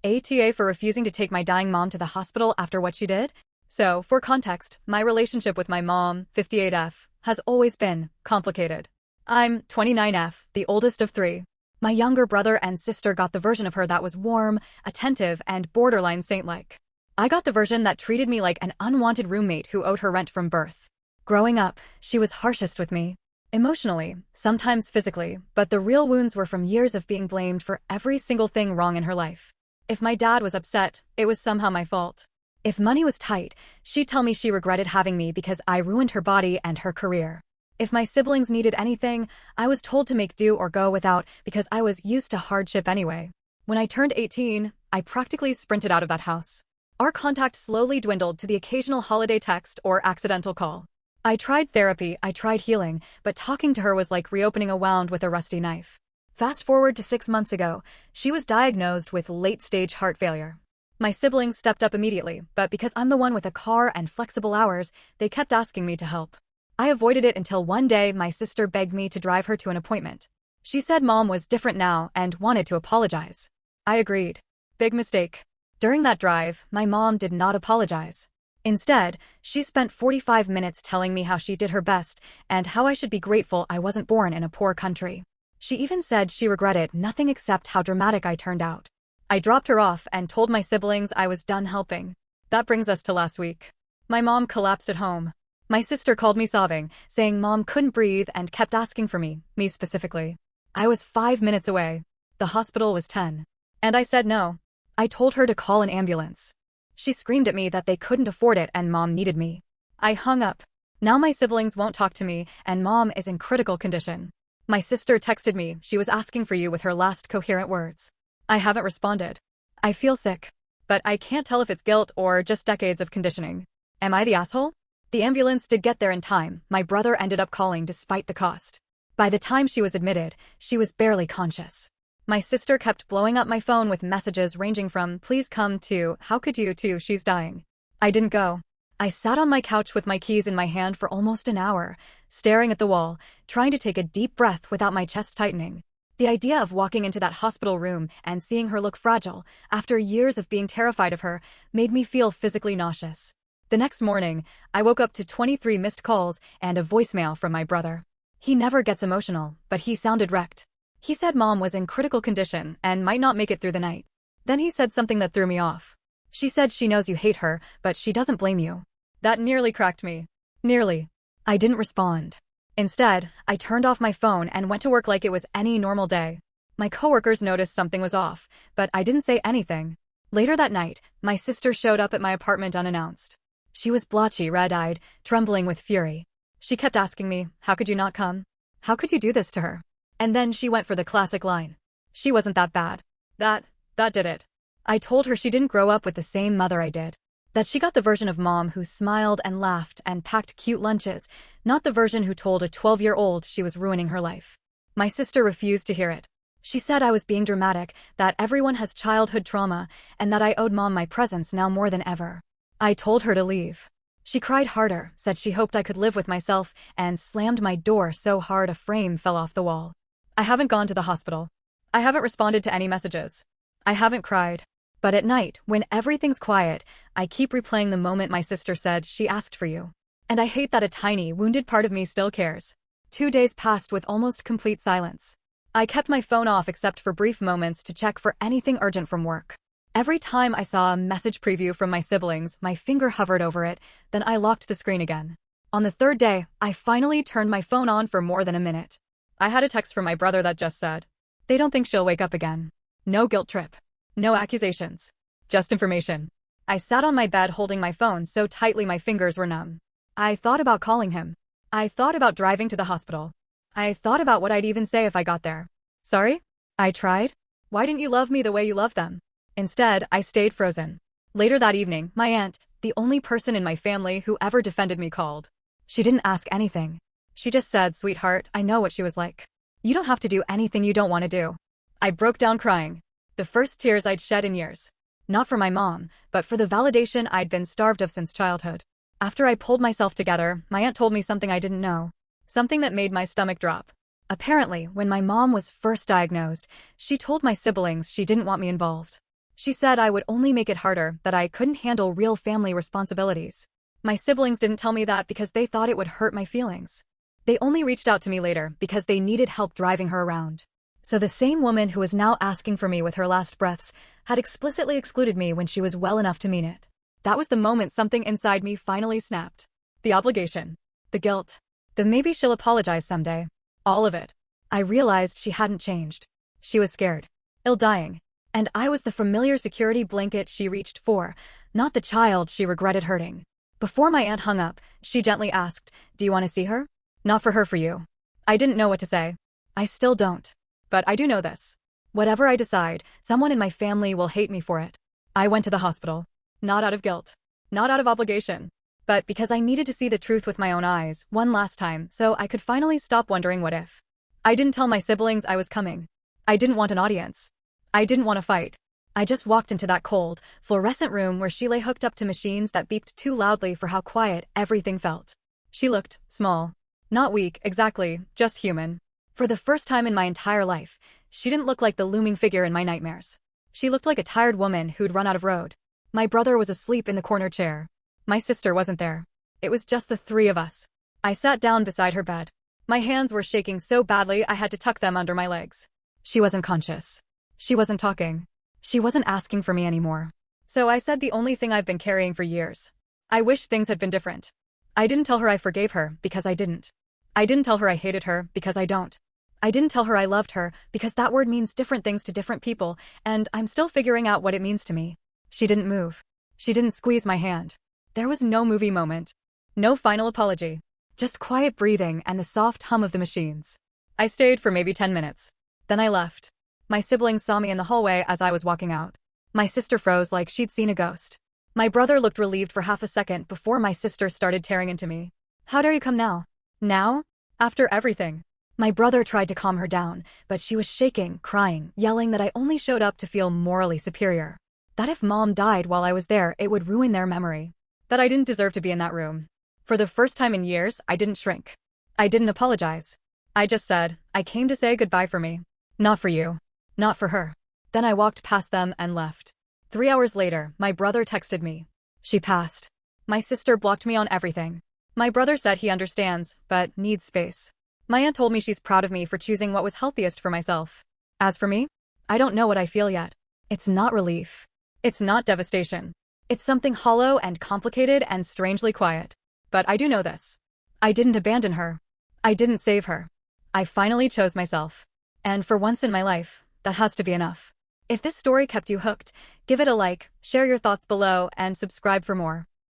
ATA for refusing to take my dying mom to the hospital after what she did? So, for context, my relationship with my mom, 58F, has always been complicated. I'm 29F, the oldest of three. My younger brother and sister got the version of her that was warm, attentive, and borderline saint-like. I got the version that treated me like an unwanted roommate who owed her rent from birth. Growing up, she was harshest with me. Emotionally, sometimes physically, but the real wounds were from years of being blamed for every single thing wrong in her life. If my dad was upset, it was somehow my fault. If money was tight, she'd tell me she regretted having me because I ruined her body and her career. If my siblings needed anything, I was told to make do or go without because I was used to hardship anyway. When I turned 18, I practically sprinted out of that house. Our contact slowly dwindled to the occasional holiday text or accidental call. I tried therapy, I tried healing, but talking to her was like reopening a wound with a rusty knife. Fast forward to 6 months ago, she was diagnosed with late-stage heart failure. My siblings stepped up immediately, but because I'm the one with a car and flexible hours, they kept asking me to help. I avoided it until one day my sister begged me to drive her to an appointment. She said mom was different now and wanted to apologize. I agreed. Big mistake. During that drive, my mom did not apologize. Instead, she spent 45 minutes telling me how she did her best and how I should be grateful I wasn't born in a poor country. She even said she regretted nothing except how dramatic I turned out. I dropped her off and told my siblings I was done helping. That brings us to last week. My mom collapsed at home. My sister called me sobbing, saying mom couldn't breathe and kept asking for me specifically. I was 5 minutes away. The hospital was 10. And I said no. I told her to call an ambulance. She screamed at me that they couldn't afford it and mom needed me. I hung up. Now my siblings won't talk to me and mom is in critical condition. My sister texted me, she was asking for you with her last coherent words. I haven't responded. I feel sick. But I can't tell if it's guilt or just decades of conditioning. Am I the asshole? The ambulance did get there in time. My brother ended up calling despite the cost. By the time she was admitted, she was barely conscious. My sister kept blowing up my phone with messages ranging from please come to how could you to she's dying. I didn't go. I sat on my couch with my keys in my hand for almost an hour, staring at the wall, trying to take a deep breath without my chest tightening. The idea of walking into that hospital room and seeing her look fragile, after years of being terrified of her, made me feel physically nauseous. The next morning, I woke up to 23 missed calls and a voicemail from my brother. He never gets emotional, but he sounded wrecked. He said mom was in critical condition and might not make it through the night. Then he said something that threw me off. She said she knows you hate her, but she doesn't blame you. That nearly cracked me. Nearly. I didn't respond. Instead, I turned off my phone and went to work like it was any normal day. My coworkers noticed something was off, but I didn't say anything. Later that night, my sister showed up at my apartment unannounced. She was blotchy, red-eyed, trembling with fury. She kept asking me, how could you not come? How could you do this to her? And then she went for the classic line. She wasn't that bad. That did it. I told her she didn't grow up with the same mother I did. That she got the version of mom who smiled and laughed and packed cute lunches, not the version who told a 12-year-old she was ruining her life. My sister refused to hear it. She said I was being dramatic, that everyone has childhood trauma, and that I owed mom my presence now more than ever. I told her to leave. She cried harder, said she hoped I could live with myself, and slammed my door so hard a frame fell off the wall. I haven't gone to the hospital. I haven't responded to any messages. I haven't cried. But at night, when everything's quiet, I keep replaying the moment my sister said she asked for you. And I hate that a tiny, wounded part of me still cares. 2 days passed with almost complete silence. I kept my phone off except for brief moments to check for anything urgent from work. Every time I saw a message preview from my siblings, my finger hovered over it, then I locked the screen again. On the 3rd day, I finally turned my phone on for more than a minute. I had a text from my brother that just said, "They don't think she'll wake up again. No guilt trip. No accusations. Just information." I sat on my bed holding my phone so tightly my fingers were numb. I thought about calling him. I thought about driving to the hospital. I thought about what I'd even say if I got there. Sorry? I tried? Why didn't you love me the way you love them? Instead, I stayed frozen. Later that evening, my aunt, the only person in my family who ever defended me, called. She didn't ask anything. She just said, "Sweetheart, I know what she was like. You don't have to do anything you don't want to do." I broke down crying. The first tears I'd shed in years. Not for my mom, but for the validation I'd been starved of since childhood. After I pulled myself together, my aunt told me something I didn't know. Something that made my stomach drop. Apparently, when my mom was first diagnosed, she told my siblings she didn't want me involved. She said I would only make it harder, that I couldn't handle real family responsibilities. My siblings didn't tell me that because they thought it would hurt my feelings. They only reached out to me later because they needed help driving her around. So the same woman who was now asking for me with her last breaths had explicitly excluded me when she was well enough to mean it. That was the moment something inside me finally snapped. The obligation. The guilt. The maybe she'll apologize someday. All of it. I realized she hadn't changed. She was scared. Ill-dying. And I was the familiar security blanket she reached for, not the child she regretted hurting. Before my aunt hung up, she gently asked, "Do you want to see her?" "Not for her, for you." I didn't know what to say. I still don't. But I do know this. Whatever I decide, someone in my family will hate me for it. I went to the hospital. Not out of guilt. Not out of obligation. But because I needed to see the truth with my own eyes, one last time, so I could finally stop wondering what if. I didn't tell my siblings I was coming. I didn't want an audience. I didn't want to fight. I just walked into that cold, fluorescent room where she lay hooked up to machines that beeped too loudly for how quiet everything felt. She looked small. Not weak, exactly, just human. For the first time in my entire life, she didn't look like the looming figure in my nightmares. She looked like a tired woman who'd run out of road. My brother was asleep in the corner chair. My sister wasn't there. It was just the three of us. I sat down beside her bed. My hands were shaking so badly I had to tuck them under my legs. She wasn't conscious. She wasn't talking. She wasn't asking for me anymore. So I said the only thing I've been carrying for years. I wish things had been different. I didn't tell her I forgave her because I didn't. I didn't tell her I hated her because I don't. I didn't tell her I loved her because that word means different things to different people, and I'm still figuring out what it means to me. She didn't move. She didn't squeeze my hand. There was no movie moment. No final apology. Just quiet breathing and the soft hum of the machines. I stayed for maybe 10 minutes. Then I left. My siblings saw me in the hallway as I was walking out. My sister froze like she'd seen a ghost. My brother looked relieved for half a second before my sister started tearing into me. "How dare you come now?" "Now? After everything?" My brother tried to calm her down, but she was shaking, crying, yelling that I only showed up to feel morally superior. That if Mom died while I was there, it would ruin their memory. That I didn't deserve to be in that room. For the first time in years, I didn't shrink. I didn't apologize. I just said, "I came to say goodbye for me. Not for you. Not for her." Then I walked past them and left. 3 hours later, my brother texted me. "She passed." My sister blocked me on everything. My brother said he understands, but needs space. My aunt told me she's proud of me for choosing what was healthiest for myself. As for me, I don't know what I feel yet. It's not relief. It's not devastation. It's something hollow and complicated and strangely quiet. But I do know this. I didn't abandon her. I didn't save her. I finally chose myself. And for once in my life, that has to be enough. If this story kept you hooked, give it a like, share your thoughts below, and subscribe for more.